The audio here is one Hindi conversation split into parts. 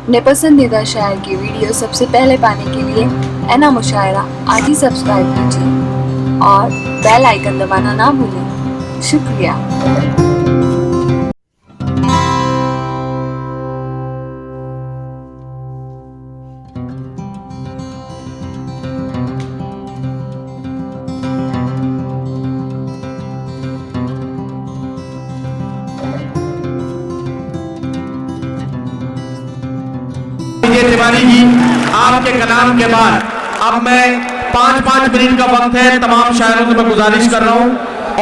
अपने पसंदीदा शायर की वीडियो सबसे पहले पाने के लिए एना मुशायरा आज ही सब्सक्राइब कीजिए और बेल आइकन दबाना ना भूलें। शुक्रिया। तिवारी जी, आपके कलाम के बाद अब मैं 5-5 मिनट का वक्त है। तमाम शायरों से मैं गुजारिश कर रहा हूं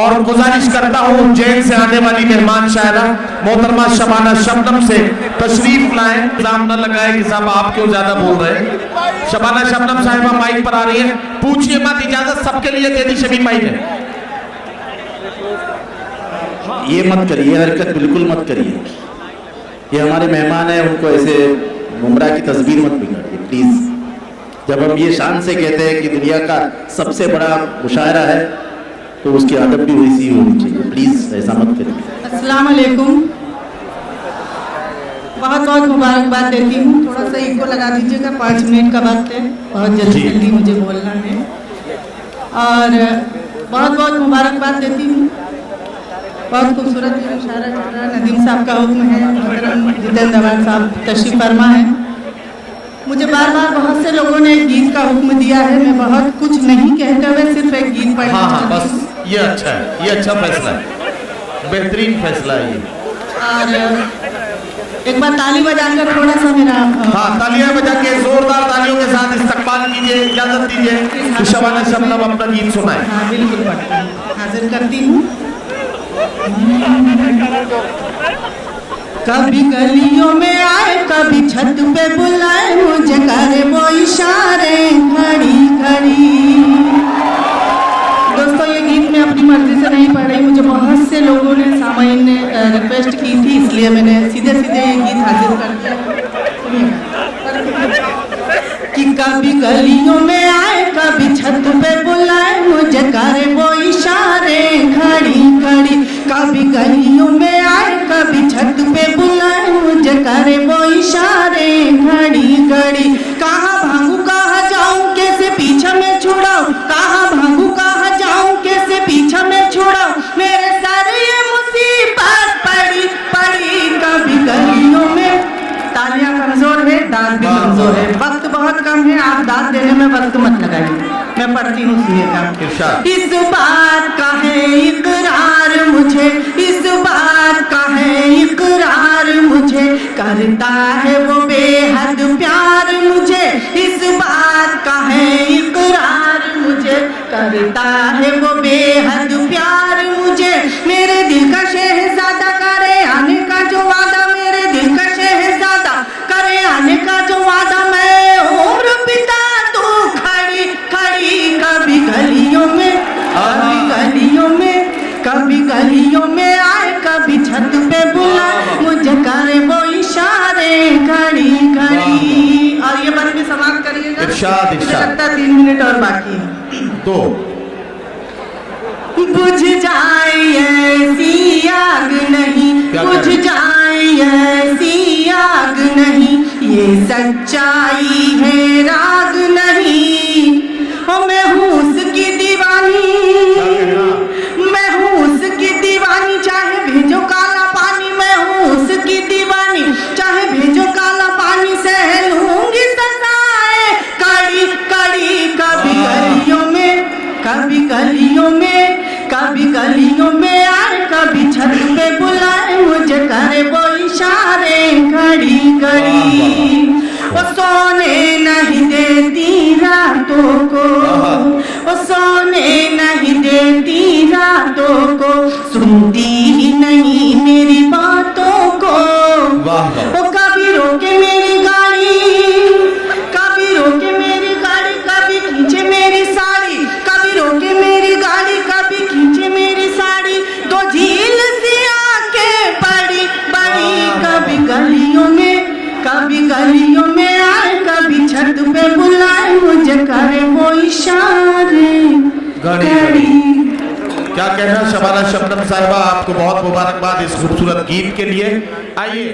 और गुजारिश करता हूं उज्जैन से आने वाली मेहमान शायरा मोहतरमा शबाना शबनम से तशरीफ लाएं। इल्जाम न लगाए कि साहब आप क्यों ज्यादा बोल रहे हैं। शबाना शबनम साहिबा माइक पर आ रही है, पूछिए मत, इजाजत सबके लिए दे दी शबीब भाई ने। ये मत करिए, हरकत बिल्कुल मत करिए। ये हमारे मेहमान है, उनको ऐसे गुमराह की तस्वीर मत बिगाड़िए प्लीज। जब हम ये शान से कहते हैं कि दुनिया का सबसे बड़ा मुशायरा है तो उसकी अदब भी वैसी होनी चाहिए, प्लीज ऐसा मत करिए। अस्सलाम वालेकुम, बहुत बहुत मुबारकबाद देती हूँ। थोड़ा सा इको लगा दीजिएगा, 5 मिनट का वक्त है, बहुत जल्दी जल्दी मुझे बोलना है। और बहुत बहुत मुबारकबाद देती हूँ। बहुत खूबसूरत मुशायरा चल रहा है, नदीम साहब का हुक्म है, जितेंद्र अवान साहब तशरीफ फरमा है। मुझे बार बार बहुत से लोगों ने गीत का हुक्म दिया है, मैं बहुत कुछ नहीं कहते हुए सिर्फ एक गीत पढ़ना। हाँ, बस ये अच्छा है, ये अच्छा फैसला है, बेहतरीन फैसला है ये। और एक बार ताली बजाकर थोड़ा सा मेरा तालियां बजा के जोरदार तालियों के साथ इस्तकबाल कीजिए, इजाजत दीजिए कि शबाना शबनम अपना गीत सुनाए। हाँ बिल्कुल पढ़ती हूँ, हाजिर करती हूँ। कभी गलियों में आए, कभी छत पे बुलाए, मुझे करे वो इशारे घड़ी घड़ी। दोस्तों, ये गीत मैं अपनी मर्जी से नहीं पढ़ रही, मुझे बहुत से लोगों ने सामाइन ने रिक्वेस्ट की थी, इसलिए मैंने सीधे सीधे ये गीत हाजिर कर दिया। कि कभी गलियों में आए, कभी छत पे बुलाए, मुझे करे वो इशारे घड़ी घड़ी। कभी गलियों में आए, कभी छत पे बुलाए, मुझे करे वो इशारे घड़ी घड़ी। कहाँ भागूं कहाँ जाऊं, कैसे पीछे में छुड़ाऊं, कहाँ भागूं कहाँ जाऊं, कैसे पीछे में छुड़ाऊं, मेरे सारे ये मुसीबत पड़ी पड़ी। कभी गलियों में, तालियां कमजोर है, दांत भी कमजोर है, वक्त बहुत कम है, आप दांत देने में वक्त मत लगाइए। मैं पढ़ती हूँ, सुनिएगा। इस बात का है इकरार मुझे, इस बात का है इकरार मुझे, करता है वो बेहद प्यार मुझे। इस बात का है इकरार मुझे, करता है वो बेहद प्यार मुझे। मेरे दिल का शहजादा करे आने का जो वादा, मेरे दिल का शहजादा करे आने का जो वादा, मैं उम्र बिता दूं खड़ी खड़ी। कभी गलियों में, कभी गलियों में, कभी गलियों में आए, कभी छत पे बुलाए, मुझे करे वो इशारे घड़ी घड़ी। और ये बात भी समाप्त करिएगा, मुझे लगता है 3 मिनट और बाकी है। तो बुझ जाए ऐसी आग नहीं, बुझ जाए ऐसी आग नहीं, ये सच्चाई है राग नहीं। ओ मैं हूँ उसकी दीवानी, मैं हूँ उसकी दीवानी, चाहे भेजो काला पानी, मैं हूँ उसकी दीवानी, चाहे भेजो काला पानी, सह लूंगी सजाए कड़ी कड़ी। कभी गलियों में, कभी गलियों में, कभी गलियों में आए, कभी छत पे बुलाए, मुझे करे वो इशारे घड़ी घड़ी। वो सोने नहीं देती रातों को, वो सोने नहीं देती रातों को, सुनती ही नहीं मेरी बातों को। वो कभी रोके मेरी गाड़ी, कभी रोके मेरी गाड़ी, कभी खींचे मेरी साड़ी, कभी रोके मेरी गाड़ी, कभी खींचे मेरी साड़ी। दो झील सी आंखें बड़ी बड़ी। कभी गलियों में, कभी गलियों में आए, कभी छत पे बुलाए, मुझे करे वो इशारे घड़ी। क्या कहना शबाना शबनम साहिबा, आपको बहुत मुबारकबाद इस खूबसूरत गीत के लिए। आइए